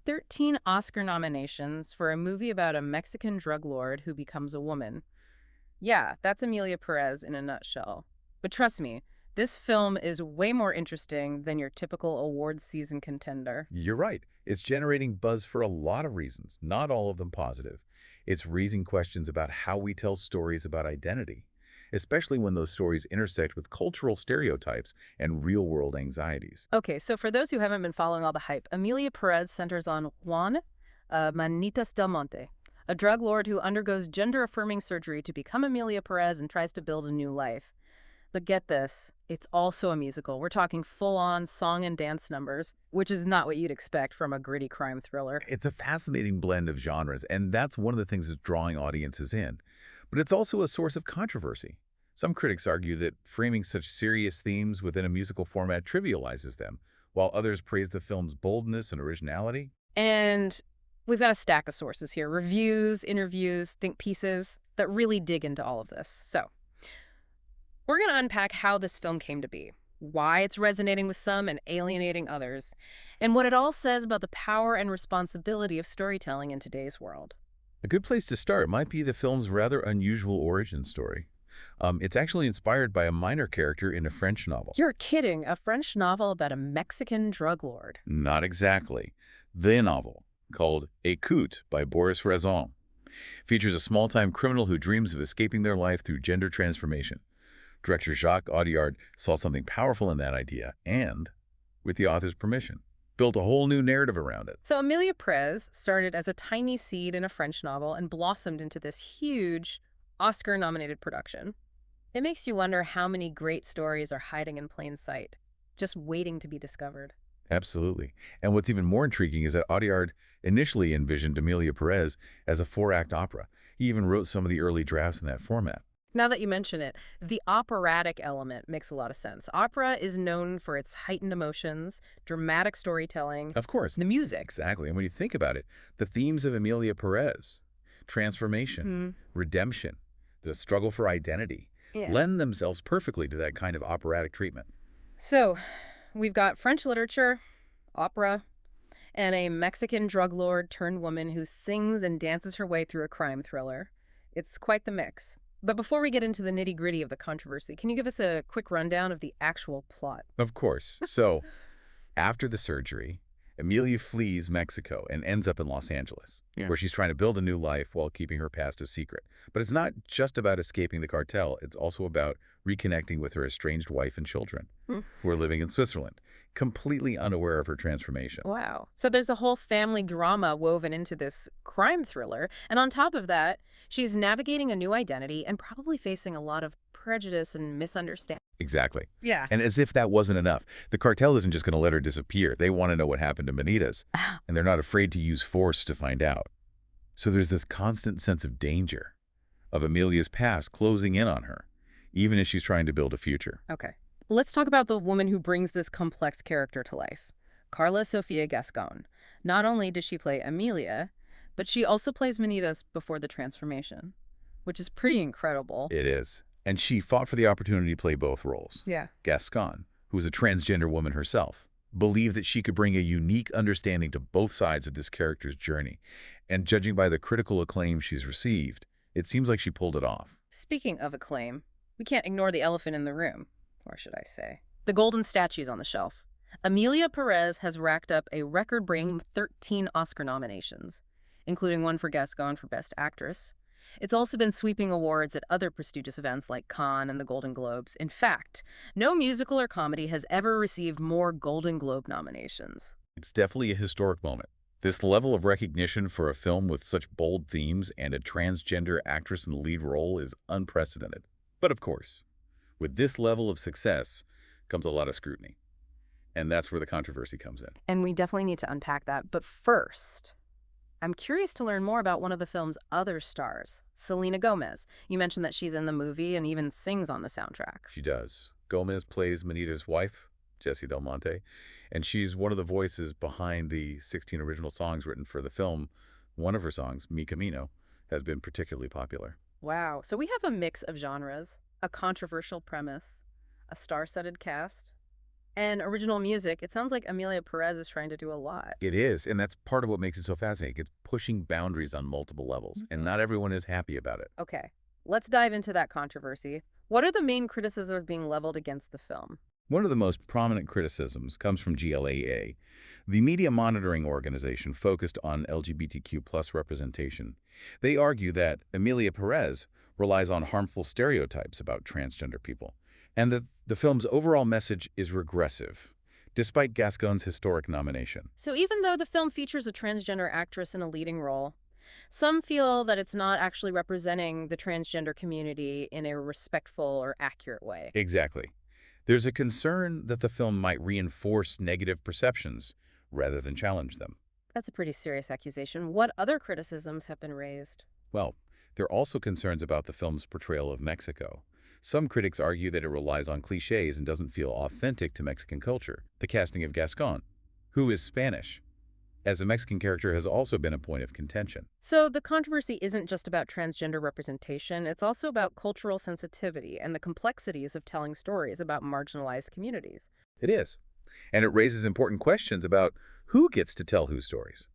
13 Oscar nominations for a movie about a Mexican drug lord who becomes a woman. Yeah, that's Emilia Pérez in a nutshell. But trust me, this film is way more interesting than your typical awards season contender. You're right. It's generating buzz for a lot of reasons, not all of them positive. It's raising questions about how we tell stories about identity, especially when those stories intersect with cultural stereotypes and real-world anxieties. Okay, so for those who haven't been following all the hype, Emilia Pérez centers on Juan Manitas del Monte, a drug lord who undergoes gender-affirming surgery to become Emilia Pérez and tries to build a new life. But get this, it's also a musical. We're talking full-on song and dance numbers, which is not what you'd expect from a gritty crime thriller. It's a fascinating blend of genres, and that's one of the things that's drawing audiences in. But it's also a source of controversy. Some critics argue that framing such serious themes within a musical format trivializes them, while others praise the film's boldness and originality. And we've got a stack of sources here, reviews, interviews, think pieces that really dig into all of this. So we're going to unpack how this film came to be, why it's resonating with some and alienating others, and what it all says about the power and responsibility of storytelling in today's world. A good place to start might be the film's rather unusual origin story. It's actually inspired by a minor character in a French novel. You're kidding, a French novel about a Mexican drug lord. Not exactly. The novel, called Écoute by Boris Razon, features a small-time criminal who dreams of escaping their life through gender transformation. Director Jacques Audiard saw something powerful in that idea and, with the author's permission, built a whole new narrative around it. So Emilia Pérez started as a tiny seed in a French novel and blossomed into this huge Oscar-nominated production. It makes you wonder how many great stories are hiding in plain sight, just waiting to be discovered. Absolutely. And what's even more intriguing is that Audiard initially envisioned Emilia Pérez as a four-act opera. He even wrote some of the early drafts in that format. Now that you mention it, the operatic element makes a lot of sense. Opera is known for its heightened emotions, dramatic storytelling, Of course. the music. Exactly. And when you think about it, the themes of Emilia Pérez, transformation, redemption, the struggle for identity, Yeah. lend themselves perfectly to that kind of operatic treatment. So we've got French literature, opera, and a Mexican drug lord turned woman who sings and dances her way through a crime thriller. It's quite the mix. But before we get into the nitty-gritty of the controversy, can you give us a quick rundown of the actual plot? Of course. So, after the surgery, Emilia flees Mexico and ends up in Los Angeles, where she's trying to build a new life while keeping her past a secret. But it's not just about escaping the cartel. It's also about reconnecting with her estranged wife and children, who are living in Switzerland, completely unaware of her transformation. Wow. So there's a whole family drama woven into this crime thriller. And on top of that, she's navigating a new identity and probably facing a lot of prejudice and misunderstanding. Exactly. Yeah. And as if that wasn't enough, the cartel isn't just going to let her disappear. They want to know what happened to Benitez, and they're not afraid to use force to find out. So there's this constant sense of danger, of Emilia's past closing in on her, even as she's trying to build a future. Okay. Let's talk about the woman who brings this complex character to life, Karla Sofía Gascón. Not only does she play Emilia, but she also plays Benitez before the transformation, which is pretty incredible. It is. And she fought for the opportunity to play both roles. Yeah. Gascón, who is a transgender woman herself, believed that she could bring a unique understanding to both sides of this character's journey. And judging by the critical acclaim she's received, it seems like she pulled it off. Speaking of acclaim, we can't ignore the elephant in the room, or should I say, the golden statues on the shelf. Emilia Pérez has racked up a record-breaking 13 Oscar nominations, including one for Gascón for Best Actress. It's also been sweeping awards at other prestigious events like Cannes and the Golden Globes. In fact, no musical or comedy has ever received more Golden Globe nominations. It's definitely a historic moment. This level of recognition for a film with such bold themes and a transgender actress in the lead role is unprecedented. But of course, with this level of success comes a lot of scrutiny. And that's where the controversy comes in. And we definitely need to unpack that. But first, I'm curious to learn more about one of the film's other stars, Selena Gomez. You mentioned that she's in the movie and even sings on the soundtrack. She does. Gomez plays Benitez's wife, Jessie Del Monte, and she's one of the voices behind the 16 original songs written for the film. One of her songs, Mi Camino, has been particularly popular. Wow. So we have a mix of genres, a controversial premise, a star-studded cast. And original music, it sounds like Emilia Pérez is trying to do a lot. It is, and that's part of what makes it so fascinating. It's pushing boundaries on multiple levels, and not everyone is happy about it. Okay, let's dive into that controversy. What are the main criticisms being leveled against the film? One of the most prominent criticisms comes from GLAA, the media monitoring organization focused on LGBTQ+ representation. They argue that Emilia Pérez relies on harmful stereotypes about transgender people, and that the film's overall message is regressive, despite Gascon's historic nomination. So even though the film features a transgender actress in a leading role, some feel that it's not actually representing the transgender community in a respectful or accurate way. Exactly. There's a concern that the film might reinforce negative perceptions rather than challenge them. That's a pretty serious accusation. What other criticisms have been raised? Well, there are also concerns about the film's portrayal of Mexico. Some critics argue that it relies on cliches and doesn't feel authentic to Mexican culture. The casting of Gascon, who is Spanish, as a Mexican character has also been a point of contention. So the controversy isn't just about transgender representation, it's also about cultural sensitivity and the complexities of telling stories about marginalized communities. It is. And it raises important questions about who gets to tell whose stories,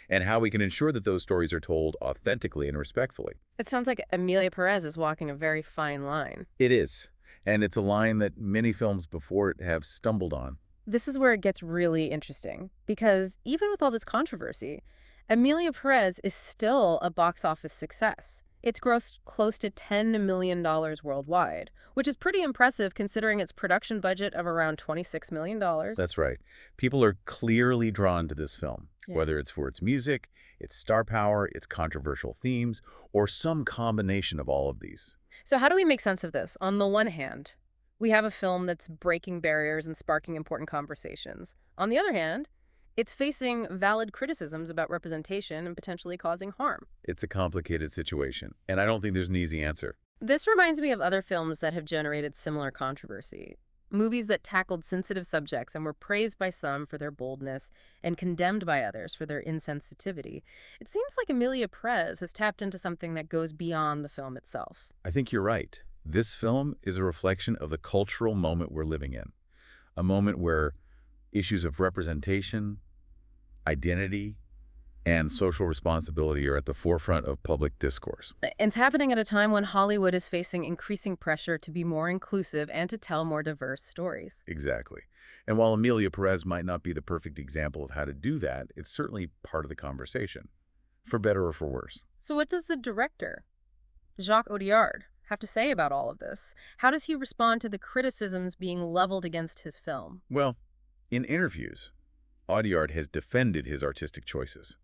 and how we can ensure that those stories are told authentically and respectfully. It sounds like Emilia Pérez is walking a very fine line. It is. And it's a line that many films before it have stumbled on. This is where it gets really interesting, because even with all this controversy, Emilia Pérez is still a box office success. It's grossed close to $10 million worldwide, which is pretty impressive considering its production budget of around $26 million. That's right. People are clearly drawn to this film, Yeah. whether it's for its music, its star power, its controversial themes, or some combination of all of these. So how do we make sense of this? On the one hand, we have a film that's breaking barriers and sparking important conversations. On the other hand, it's facing valid criticisms about representation and potentially causing harm. It's a complicated situation, and I don't think there's an easy answer. This reminds me of other films that have generated similar controversy. Movies that tackled sensitive subjects and were praised by some for their boldness and condemned by others for their insensitivity. It seems like Emilia Pérez has tapped into something that goes beyond the film itself. I think you're right. This film is a reflection of the cultural moment we're living in, a moment where issues of representation, identity, and social responsibility are at the forefront of public discourse. It's happening at a time when Hollywood is facing increasing pressure to be more inclusive and to tell more diverse stories. Exactly. And while Emilia Pérez might not be the perfect example of how to do that, it's certainly part of the conversation, for better or for worse. So what does the director, Jacques Audiard, have to say about all of this? How does he respond to the criticisms being leveled against his film? Well, in interviews, Audiard has defended his artistic choices,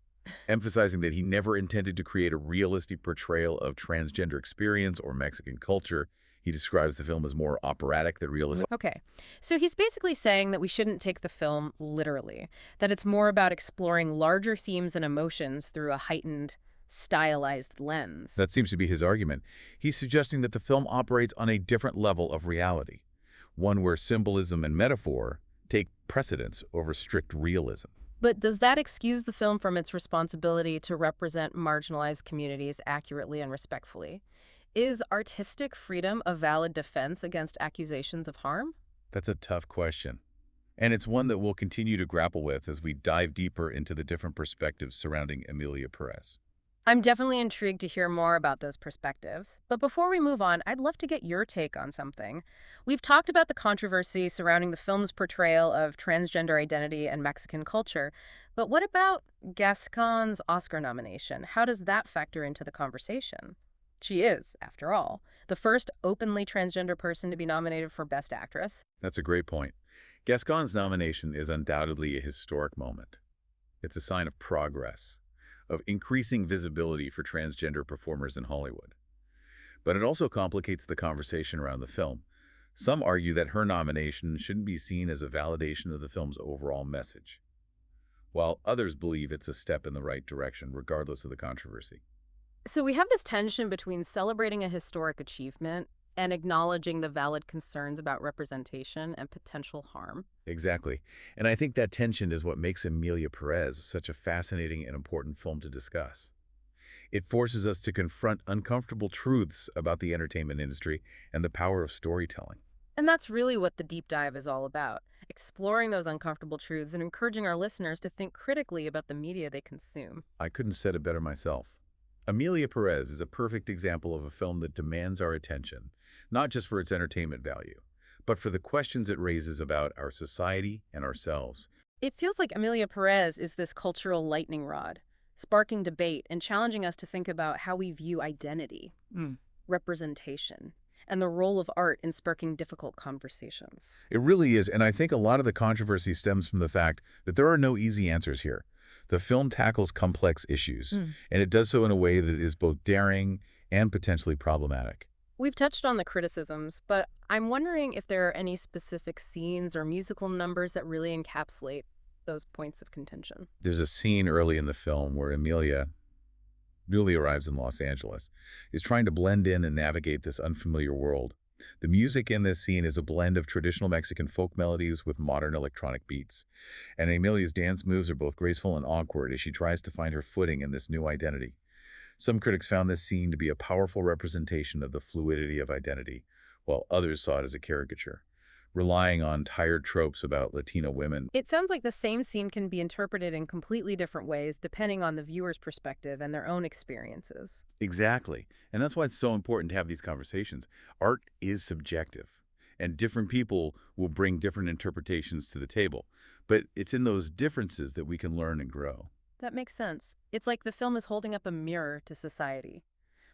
emphasizing that he never intended to create a realistic portrayal of transgender experience or Mexican culture. He describes the film as more operatic than realistic. Okay, so he's basically saying that we shouldn't take the film literally, that it's more about exploring larger themes and emotions through a heightened, stylized lens. That seems to be his argument. He's suggesting that the film operates on a different level of reality, one where symbolism and metaphor take precedence over strict realism. But does that excuse the film from its responsibility to represent marginalized communities accurately and respectfully? Is artistic freedom a valid defense against accusations of harm? That's a tough question. And it's one that we'll continue to grapple with as we dive deeper into the different perspectives surrounding Emilia Pérez. I'm definitely intrigued to hear more about those perspectives. But before we move on, I'd love to get your take on something. We've talked about the controversy surrounding the film's portrayal of transgender identity and Mexican culture, but what about Gascon's Oscar nomination? How does that factor into the conversation? She is, after all, the first openly transgender person to be nominated for Best Actress. That's a great point. Gascon's nomination is undoubtedly a historic moment. It's a sign of progress, of increasing visibility for transgender performers in Hollywood. But it also complicates the conversation around the film. Some argue that her nomination shouldn't be seen as a validation of the film's overall message, while others believe it's a step in the right direction, regardless of the controversy. So we have this tension between celebrating a historic achievement and acknowledging the valid concerns about representation and potential harm. Exactly. And I think that tension is what makes Emilia Pérez such a fascinating and important film to discuss. It forces us to confront uncomfortable truths about the entertainment industry and the power of storytelling. And that's really what the deep dive is all about, exploring those uncomfortable truths and encouraging our listeners to think critically about the media they consume. I couldn't have said it better myself. Emilia Pérez is a perfect example of a film that demands our attention, not just for its entertainment value, but for the questions it raises about our society and ourselves. It feels like Emilia Perez is this cultural lightning rod, sparking debate and challenging us to think about how we view identity, representation, and the role of art in sparking difficult conversations. It really is, and I think a lot of the controversy stems from the fact that there are no easy answers here. The film tackles complex issues, and it does so in a way that is both daring and potentially problematic. We've touched on the criticisms, but I'm wondering if there are any specific scenes or musical numbers that really encapsulate those points of contention. There's a scene early in the film where Emilia, newly arrives in Los Angeles, is trying to blend in and navigate this unfamiliar world. The music in this scene is a blend of traditional Mexican folk melodies with modern electronic beats, and Emilia's dance moves are both graceful and awkward as she tries to find her footing in this new identity. Some critics found this scene to be a powerful representation of the fluidity of identity, while others saw it as a caricature, relying on tired tropes about Latina women. It sounds like the same scene can be interpreted in completely different ways depending on the viewer's perspective and their own experiences. Exactly. And that's why it's so important to have these conversations. Art is subjective, and different people will bring different interpretations to the table. But it's in those differences that we can learn and grow. That makes sense. It's like the film is holding up a mirror to society,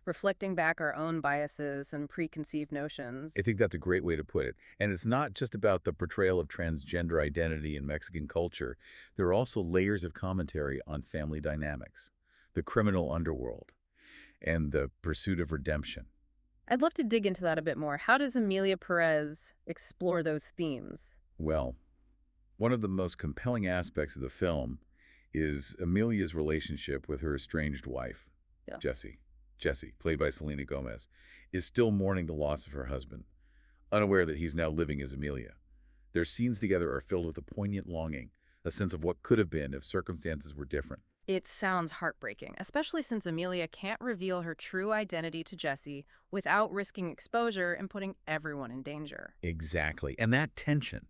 reflecting back our own biases and preconceived notions. I think that's a great way to put it. And it's not just about the portrayal of transgender identity in Mexican culture. There are also layers of commentary on family dynamics, the criminal underworld, and the pursuit of redemption. I'd love to dig into that a bit more. How does Emilia Perez explore those themes? Well, one of the most compelling aspects of the film is Emilia's relationship with her estranged wife, Yeah. Jessie. Jessie, played by Selena Gomez, is still mourning the loss of her husband, unaware that he's now living as Emilia. Their scenes together are filled with a poignant longing, a sense of what could have been if circumstances were different. It sounds heartbreaking, especially since Emilia can't reveal her true identity to Jesse without risking exposure and putting everyone in danger. Exactly. And that tension,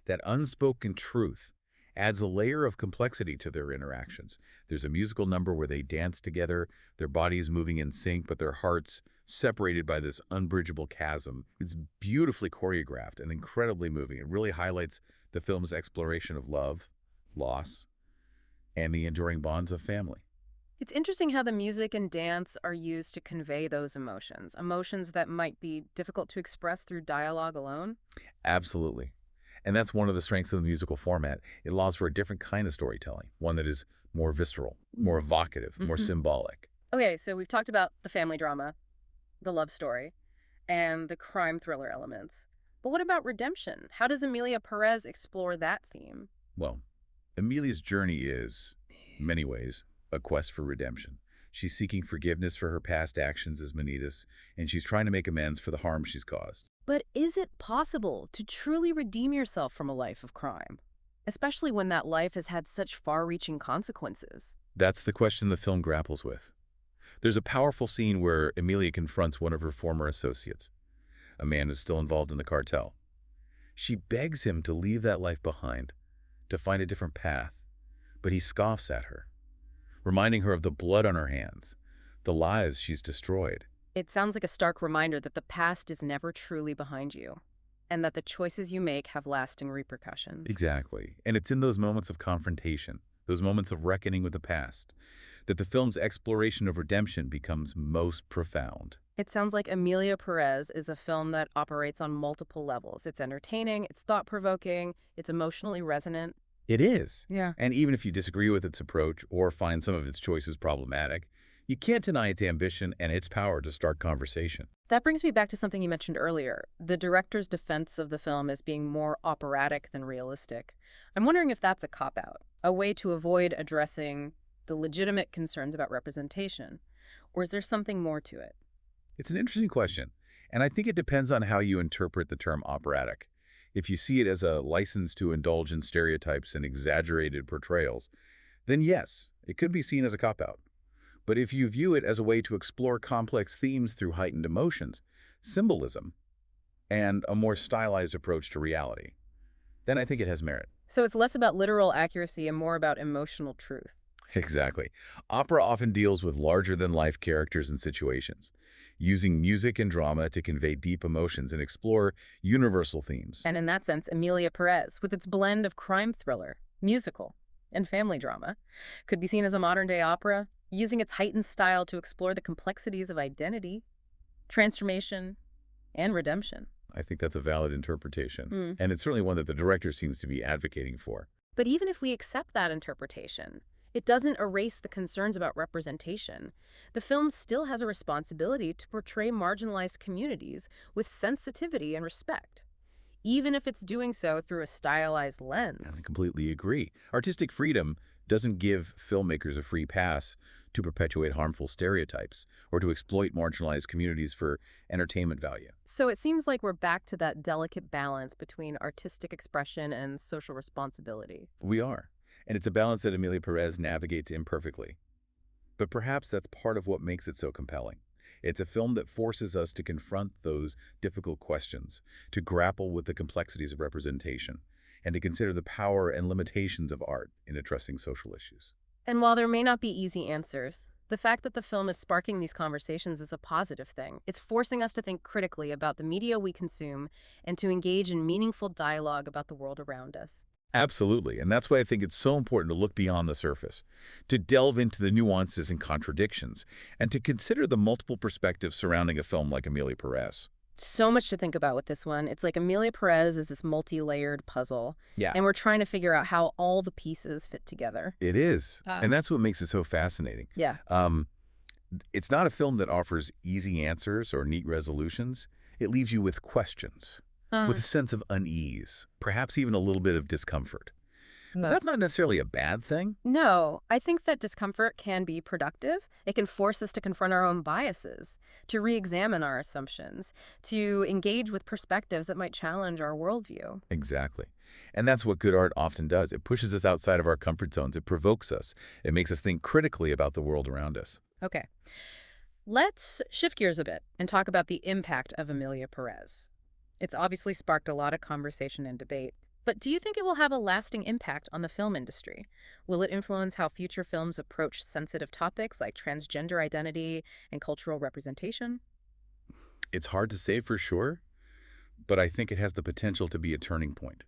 that unspoken truth, adds a layer of complexity to their interactions. There's a musical number where they dance together, their bodies moving in sync, but their hearts separated by this unbridgeable chasm. It's beautifully choreographed and incredibly moving. It really highlights the film's exploration of love, loss, and the enduring bonds of family. It's interesting how the music and dance are used to convey those emotions, emotions that might be difficult to express through dialogue alone. Absolutely. And that's one of the strengths of the musical format. It allows for a different kind of storytelling, one that is more visceral, more evocative, more symbolic. Okay, so we've talked about the family drama, the love story, and the crime thriller elements. But what about redemption? How does Emilia Perez explore that theme? Well, Emilia's journey is, in many ways, a quest for redemption. She's seeking forgiveness for her past actions as Manitas, and she's trying to make amends for the harm she's caused. But is it possible to truly redeem yourself from a life of crime, especially when that life has had such far-reaching consequences? That's the question the film grapples with. There's a powerful scene where Emilia confronts one of her former associates, a man who's still involved in the cartel. She begs him to leave that life behind, to find a different path, but he scoffs at her, reminding her of the blood on her hands, the lives she's destroyed. It sounds like a stark reminder that the past is never truly behind you, and that the choices you make have lasting repercussions. Exactly. And it's in those moments of confrontation, those moments of reckoning with the past, that the film's exploration of redemption becomes most profound. It sounds like Emilia Perez is a film that operates on multiple levels. It's entertaining, it's thought-provoking, it's emotionally resonant. It is. Yeah. And even if you disagree with its approach or find some of its choices problematic, you can't deny its ambition and its power to start conversation. That brings me back to something you mentioned earlier, the director's defense of the film as being more operatic than realistic. I'm wondering if that's a cop-out, a way to avoid addressing the legitimate concerns about representation, or is there something more to it? It's an interesting question, and I think it depends on how you interpret the term operatic. If you see it as a license to indulge in stereotypes and exaggerated portrayals, then yes, it could be seen as a cop-out. But if you view it as a way to explore complex themes through heightened emotions, symbolism, and a more stylized approach to reality, then I think it has merit. So it's less about literal accuracy and more about emotional truth. Exactly. Opera often deals with larger-than-life characters and situations, using music and drama to convey deep emotions and explore universal themes. And in that sense, Emilia Pérez, with its blend of crime thriller, musical, and family drama, could be seen as a modern-day opera, using its heightened style to explore the complexities of identity, transformation, and redemption. I think that's a valid interpretation, Mm. and it's certainly one that the director seems to be advocating for. But even if we accept that interpretation, it doesn't erase the concerns about representation. The film still has a responsibility to portray marginalized communities with sensitivity and respect, even if it's doing so through a stylized And I lens. completely agree. Artistic freedom doesn't give filmmakers a free pass to perpetuate harmful stereotypes or to exploit marginalized communities for entertainment value. So it seems like we're back to that delicate balance between artistic expression and social responsibility. We are. And it's a balance that Emilia Pérez navigates imperfectly. But perhaps that's part of what makes it so compelling. It's a film that forces us to confront those difficult questions, to grapple with the complexities of representation, and to consider the power and limitations of art in addressing social issues. And while there may not be easy answers, the fact that the film is sparking these conversations is a positive thing. It's forcing us to think critically about the media we consume and to engage in meaningful dialogue about the world around us. Absolutely, and that's why I think it's so important to look beyond the surface, to delve into the nuances and contradictions, and to consider the multiple perspectives surrounding a film like Emilia Pérez. So much to think about with this one. It's like Emilia Pérez is this multi-layered puzzle, Yeah. and we're trying to figure out how all the pieces fit together. It is, and that's what makes it so fascinating. Yeah. It's not a film that offers easy answers or neat resolutions. It leaves you with questions, with a sense of unease, perhaps even a little bit of discomfort. No. That's not necessarily a bad thing. No, I think that discomfort can be productive. It can force us to confront our own biases, to re-examine our assumptions, to engage with perspectives that might challenge our worldview. Exactly. And that's what good art often does. It pushes us outside of our comfort zones. It provokes us. It makes us think critically about the world around us. Okay. Let's shift gears a bit and talk about the impact of Emilia Pérez. It's obviously sparked a lot of conversation and debate. But do you think it will have a lasting impact on the film industry? Will it influence how future films approach sensitive topics like transgender identity and cultural representation? It's hard to say for sure, but I think it has the potential to be a turning point,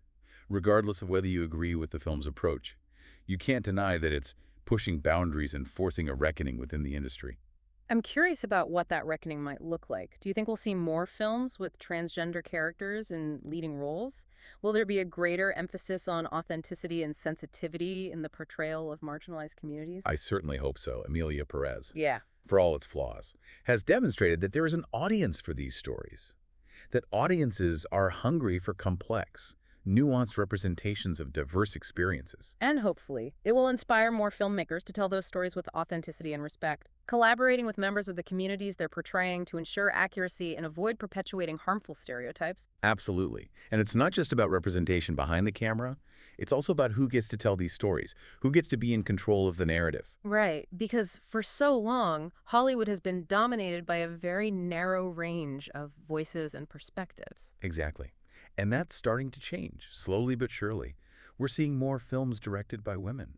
regardless of whether you agree with the film's approach. You can't deny that it's pushing boundaries and forcing a reckoning within the industry. I'm curious about what that reckoning might look like. Do you think we'll see more films with transgender characters in leading roles? Will there be a greater emphasis on authenticity and sensitivity in the portrayal of marginalized communities? I certainly hope so. Emilia Pérez, Yeah. for all its flaws, has demonstrated that there is an audience for these stories, that audiences are hungry for complex, nuanced representations of diverse experiences. And hopefully, it will inspire more filmmakers to tell those stories with authenticity and respect, collaborating with members of the communities they're portraying to ensure accuracy and avoid perpetuating harmful stereotypes. Absolutely. And it's not just about representation behind the camera. It's also about who gets to tell these stories, who gets to be in control of the narrative. Right, because for so long, Hollywood has been dominated by a very narrow range of voices and perspectives. Exactly. And that's starting to change, slowly but surely. We're seeing more films directed by women,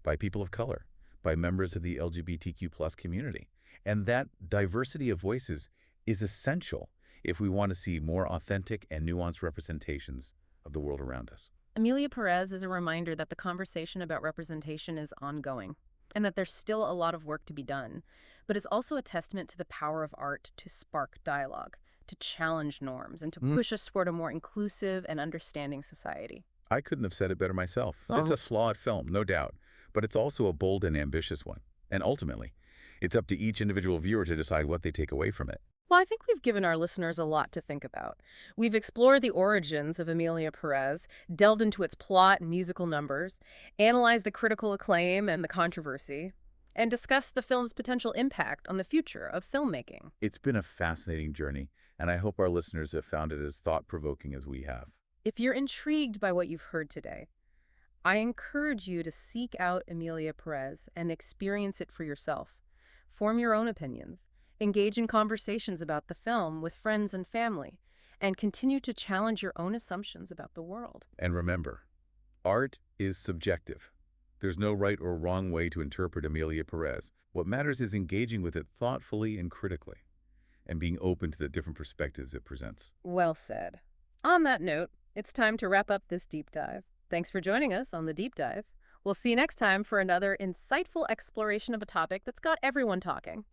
by people of color, by members of the LGBTQ+ community. And that diversity of voices is essential if we want to see more authentic and nuanced representations of the world around us. Emilia Pérez is a reminder that the conversation about representation is ongoing and that there's still a lot of work to be done. But it's also a testament to the power of art to spark dialogue, to challenge norms, and to push us toward a more inclusive and understanding society. I couldn't have said it better myself. It's a flawed film, no doubt, but it's also a bold and ambitious one. And ultimately, it's up to each individual viewer to decide what they take away from it. Well, I think we've given our listeners a lot to think about. We've explored the origins of Emilia Pérez, delved into its plot and musical numbers, analyzed the critical acclaim and the controversy, and discussed the film's potential impact on the future of filmmaking. It's been a fascinating journey, and I hope our listeners have found it as thought-provoking as we have. If you're intrigued by what you've heard today, I encourage you to seek out Emilia Pérez and experience it for yourself. Form your own opinions. Engage in conversations about the film with friends and family, and continue to challenge your own assumptions about the world. And remember, art is subjective. There's no right or wrong way to interpret Emilia Pérez. What matters is engaging with it thoughtfully and critically, and being open to the different perspectives it presents. Well said. On that note, it's time to wrap up this deep dive. Thanks for joining us on the Deep Dive. We'll see you next time for another insightful exploration of a topic that's got everyone talking.